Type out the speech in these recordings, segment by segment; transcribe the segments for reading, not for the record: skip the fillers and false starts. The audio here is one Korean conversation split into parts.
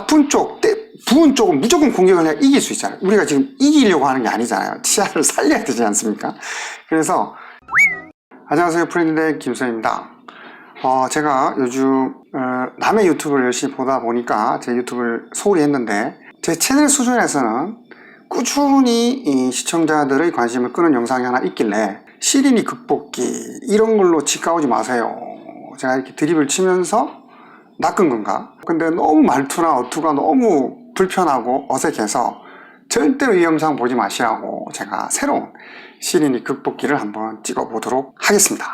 아픈 쪽, 부은 쪽은 무조건 공격을 해야 이길 수 있잖아요. 우리가 지금 이기려고 하는 게 아니잖아요. 치아를 살려야 되지 않습니까? 그래서 안녕하세요, 프렌드의 김소희입니다. 제가 요즘 남의 유튜브를 열심히 보다 보니까 제 유튜브를 소홀히 했는데, 제 채널 수준에서는 꾸준히 이 시청자들의 관심을 끄는 영상이 하나 있길래 시린이 극복기 이런 걸로 치과오지 마세요, 제가 이렇게 드립을 치면서 낚은 건가? 근데 너무 말투나 어투가 너무 불편하고 어색해서 절대로 이 영상 보지 마시라고 제가 새로운 시린이 극복기를 한번 찍어보도록 하겠습니다.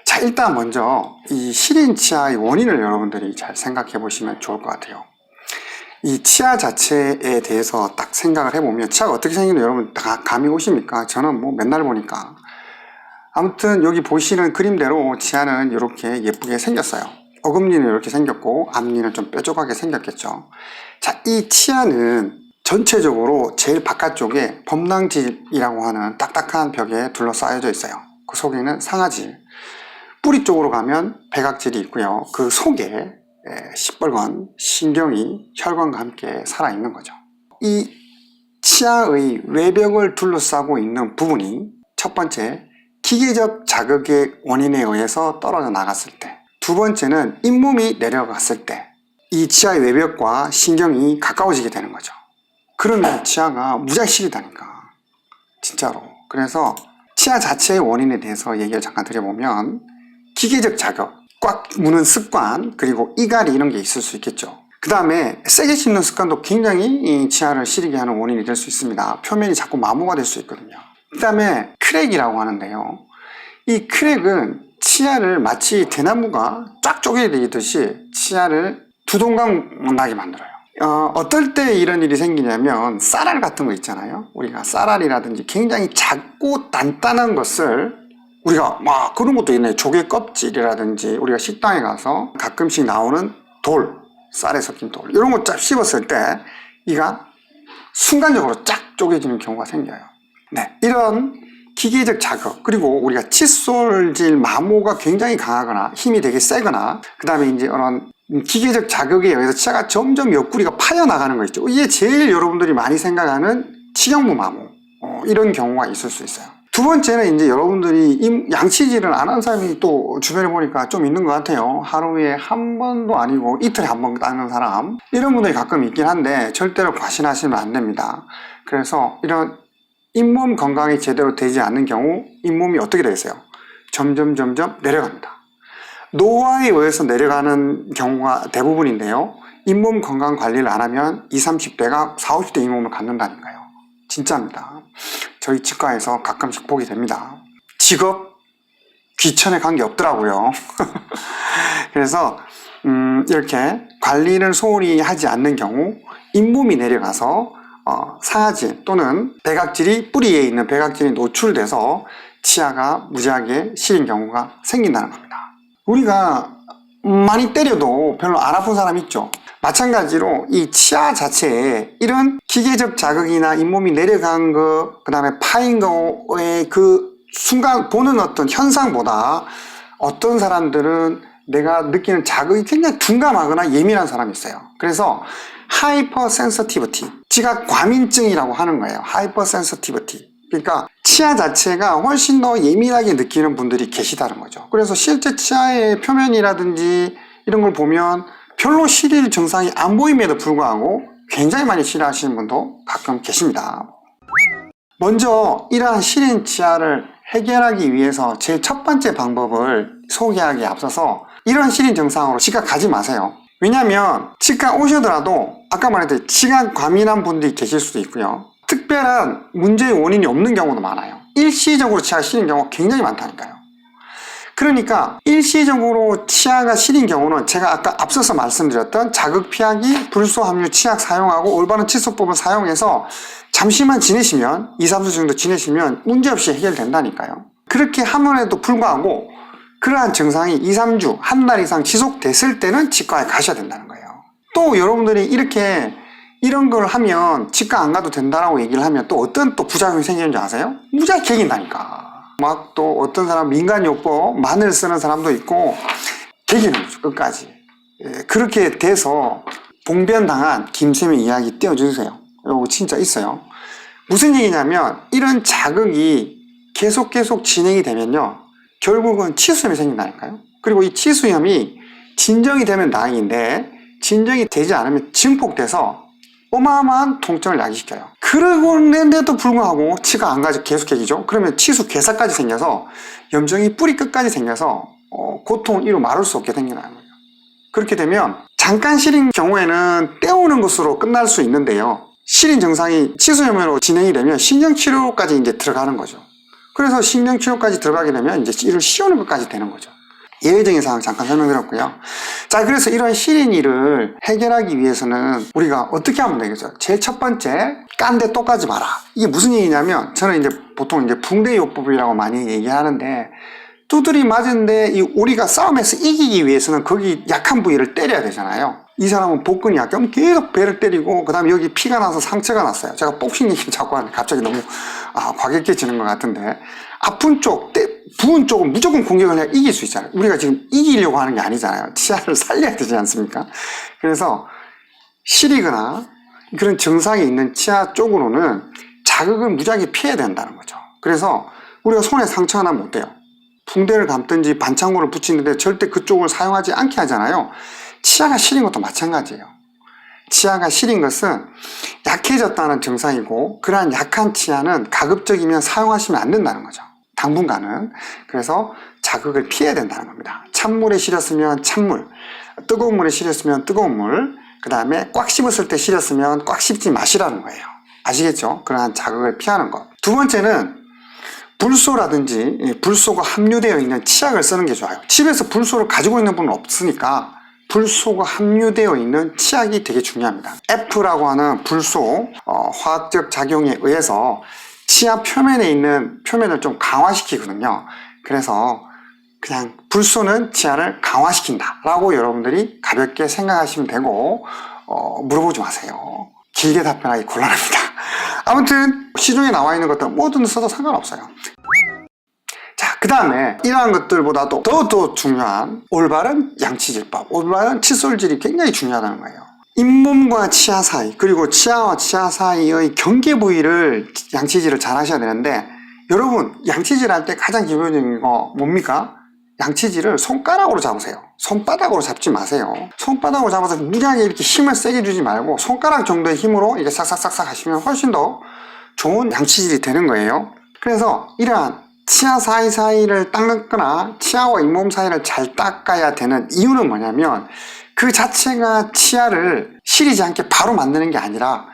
자, 일단 먼저 이 시린 치아의 원인을 여러분들이 잘 생각해 보시면 좋을 것 같아요. 이 치아 자체에 대해서 딱 생각을 해보면 치아가 어떻게 생기는지 여러분 다 감이 오십니까? 저는 뭐 맨날 보니까. 아무튼 여기 보시는 그림대로 치아는 이렇게 예쁘게 생겼어요. 어금니는 이렇게 생겼고 앞니는 좀 뾰족하게 생겼겠죠. 자, 이 치아는 전체적으로 제일 바깥쪽에 범낭질이라고 하는 딱딱한 벽에 둘러싸여져 있어요. 그 속에는 상아질, 뿌리 쪽으로 가면 백악질이 있고요. 그 속에 시뻘건 신경이 혈관과 함께 살아있는 거죠. 이 치아의 외벽을 둘러싸고 있는 부분이 첫 번째, 기계적 자극의 원인에 의해서 떨어져 나갔을 때, 두 번째는 잇몸이 내려갔을 때 이 치아의 외벽과 신경이 가까워지게 되는 거죠. 그러면 치아가 무자식이다니까, 진짜로. 그래서 치아 자체의 원인에 대해서 얘기를 잠깐 드려보면, 기계적 자극, 꽉 무는 습관, 그리고 이갈이 이런 게 있을 수 있겠죠. 그 다음에 세게 씹는 습관도 굉장히 이 치아를 시리게 하는 원인이 될 수 있습니다. 표면이 자꾸 마모가 될 수 있거든요. 그 다음에 크랙이라고 하는데요, 이 크랙은 치아를 마치 대나무가 쫙 쪼개지듯이 치아를 두동강 나게 만들어요. 어떨 때 이런 일이 생기냐면, 쌀알 같은 거 있잖아요. 우리가 쌀알이라든지 굉장히 작고 단단한 것을 우리가 막 그런 것도 있네. 조개 껍질이라든지 우리가 식당에 가서 가끔씩 나오는 돌, 쌀에 섞인 돌, 이런 거 쫙 씹었을 때 이가 순간적으로 쫙 쪼개지는 경우가 생겨요. 네, 이런 기계적 자극, 그리고 우리가 칫솔질 마모가 굉장히 강하거나 힘이 되게 세거나, 그 다음에 이제 이런 기계적 자극에 의해서 치아가 점점 옆구리가 파여나가는 거 있죠. 이게 제일 여러분들이 많이 생각하는 치경부 마모, 이런 경우가 있을 수 있어요. 두 번째는 이제 여러분들이 양치질을 안 한 사람이 또 주변에 보니까 좀 있는 것 같아요. 하루에 한 번도 아니고 이틀에 한 번 닦는 사람, 이런 분들이 가끔 있긴 한데 절대로 과신하시면 안 됩니다. 그래서 이런 잇몸 건강이 제대로 되지 않는 경우 잇몸이 어떻게 되겠어요? 점점 내려갑니다. 노화에 의해서 내려가는 경우가 대부분인데요, 잇몸 건강 관리를 안 하면 20, 30대가 40, 50대 잇몸을 갖는다니까요. 진짜입니다. 저희 치과에서 가끔씩 보게 됩니다. 직업, 귀천에 관계 없더라고요. 그래서 이렇게 관리를 소홀히 하지 않는 경우 잇몸이 내려가서 상아질 또는 백악질이, 뿌리에 있는 백악질이 노출돼서 치아가 무지하게 시린 경우가 생긴다는 겁니다. 우리가 많이 때려도 별로 안 아픈 사람 있죠. 마찬가지로 이 치아 자체에 이런 기계적 자극이나 잇몸이 내려간 거, 그 다음에 파인 거의 그 순간 보는 어떤 현상보다 어떤 사람들은 내가 느끼는 자극이 굉장히 둔감하거나 예민한 사람이 있어요. 그래서 하이퍼 센서티비티, 지각 과민증이라고 하는 거예요. 하이퍼 센서티비티. 그러니까 치아 자체가 훨씬 더 예민하게 느끼는 분들이 계시다는 거죠. 그래서 실제 치아의 표면이라든지 이런 걸 보면 별로 시릴 증상이 안 보임에도 불구하고 굉장히 많이 시려하시는 분도 가끔 계십니다. 먼저 이러한 시린 치아를 해결하기 위해서 제 첫 번째 방법을 소개하기에 앞서서, 이런 시린 증상으로 치과 가지 마세요. 왜냐하면 치과 오셔더라도 아까 말했듯이 치각 과민한 분들이 계실 수도 있고요, 특별한 문제의 원인이 없는 경우도 많아요. 일시적으로 치아가 시린 경우가 굉장히 많다니까요. 그러니까 일시적으로 치아가 시린 경우는 제가 아까 앞서서 말씀드렸던 자극 피하기, 불소함유 치약 사용하고 올바른 치수법을 사용해서 잠시만 지내시면, 2, 3주 정도 지내시면 문제없이 해결된다니까요. 그렇게 함에도 불구하고 그러한 증상이 2, 3주, 한 달 이상 지속됐을 때는 치과에 가셔야 된다는 거예요. 또 여러분들이 이렇게 이런 걸 하면 치과 안 가도 된다라고 얘기를 하면 또 어떤 또 부작용이 생기는지 아세요? 무지하게 개긴다니까. 막 또 어떤 사람 민간요법 마늘 쓰는 사람도 있고 개기는 거죠, 끝까지. 그렇게 돼서 봉변당한 김쌤의 이야기 띄워주세요. 이거 진짜 있어요. 무슨 얘기냐면 이런 자극이 계속 진행이 되면요, 결국은 치수염이 생긴다니까요. 그리고 이 치수염이 진정이 되면 다행인데 진정이 되지 않으면 증폭돼서 어마어마한 통증을 야기시켜요. 그러는데도 불구하고 치가 안 가지 계속 깨지죠. 그러면 치수 괴사까지 생겨서 염증이 뿌리 끝까지 생겨서 고통을 이루 말할 수 없게 생기는 거예요. 그렇게 되면 잠깐 시린 경우에는 떼우는 것으로 끝날 수 있는데요, 시린 증상이 치수염으로 진행이 되면 신경치료까지 이제 들어가는 거죠. 그래서 신경치료까지 들어가게 되면 이제 이를 씌우는 것까지 되는 거죠. 예외적인 상황 잠깐 설명드렸고요. 자, 그래서 이런 시린 이를 해결하기 위해서는 우리가 어떻게 하면 되겠죠? 제일 첫 번째, 깐데 또 까지 마라. 이게 무슨 얘기냐면, 저는 이제 보통 이제 붕대요법이라고 많이 얘기하는데, 두드리 맞은데 이 우리가 싸움에서 이기기 위해서는 거기 약한 부위를 때려야 되잖아요. 이 사람은 복근이 약하면 계속 배를 때리고 그 다음에 여기 피가 나서 상처가 났어요. 제가 복싱 얘기를 자꾸 하는데 갑자기 너무 과격해지는 것 같은데, 아픈 쪽, 부은 쪽은 무조건 공격을 해야 이길 수 있잖아요. 우리가 지금 이기려고 하는 게 아니잖아요. 치아를 살려야 되지 않습니까? 그래서 시리거나 그런 증상이 있는 치아 쪽으로는 자극을 무지하게 피해야 된다는 거죠. 그래서 우리가 손에 상처가 나면 어때요? 붕대를 감든지 반창고를 붙이는데 절대 그쪽을 사용하지 않게 하잖아요. 치아가 시린 것도 마찬가지예요. 치아가 시린 것은 약해졌다는 증상이고, 그러한 약한 치아는 가급적이면 사용하시면 안 된다는 거죠. 당분간은. 그래서 자극을 피해야 된다는 겁니다. 찬물에 시렸으면 찬물, 뜨거운 물에 시렸으면 뜨거운 물, 그 다음에 꽉 씹었을 때 시렸으면 꽉 씹지 마시라는 거예요. 아시겠죠? 그러한 자극을 피하는 것. 두 번째는 불소라든지 불소가 함유되어 있는 치약을 쓰는 게 좋아요. 집에서 불소를 가지고 있는 분은 없으니까 불소가 함유되어 있는 치약이 되게 중요합니다. F라고 하는 불소 화학적 작용에 의해서 치아 표면에 있는 표면을 좀 강화시키거든요. 그래서 그냥 불소는 치아를 강화시킨다 라고 여러분들이 가볍게 생각하시면 되고, 물어보지 마세요. 길게 답변하기 곤란합니다. 아무튼 시중에 나와 있는 것들 뭐든 써도 상관없어요. 자, 그 다음에 이러한 것들보다도 더 중요한 올바른 양치질법, 올바른 칫솔질이 굉장히 중요하다는 거예요. 잇몸과 치아 사이, 그리고 치아와 치아 사이의 경계 부위를 양치질을 잘 하셔야 되는데, 여러분 양치질 할 때 가장 기본적인 거 뭡니까? 양치질을 손가락으로 잡으세요. 손바닥으로 잡지 마세요. 손바닥으로 잡아서 무리하게 이렇게 힘을 세게 주지 말고 손가락 정도의 힘으로 이렇게 싹싹싹싹 하시면 훨씬 더 좋은 양치질이 되는 거예요. 그래서 이러한 치아 사이사이를 닦거나 치아와 잇몸 사이를 잘 닦아야 되는 이유는 뭐냐면, 그 자체가 치아를 시리지 않게 바로 만드는 게 아니라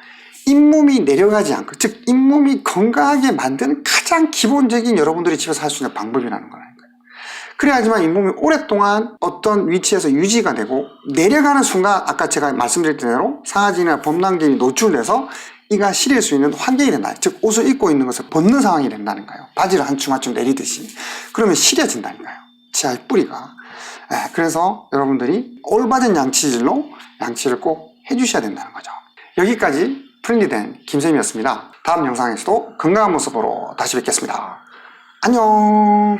잇몸이 내려가지 않고, 즉 잇몸이 건강하게 만드는 가장 기본적인 여러분들이 집에서 할 수 있는 방법이라는 거예요. 그래야지만 잇몸이 오랫동안 어떤 위치에서 유지가 되고, 내려가는 순간 아까 제가 말씀드렸던 대로 상아진이나 범랑진이 노출돼서 이가 시릴 수 있는 환경이 된다. 즉 옷을 입고 있는 것을 벗는 상황이 된다는 거예요. 바지를 한 줌 한 줌 내리듯이. 그러면 시려진다니까요, 치아의 뿌리가. 그래서 여러분들이 올바른 양치질로 양치를 꼭 해주셔야 된다는 거죠. 여기까지 프렌디된 김쌤이었습니다. 다음 영상에서도 건강한 모습으로 다시 뵙겠습니다. 안녕.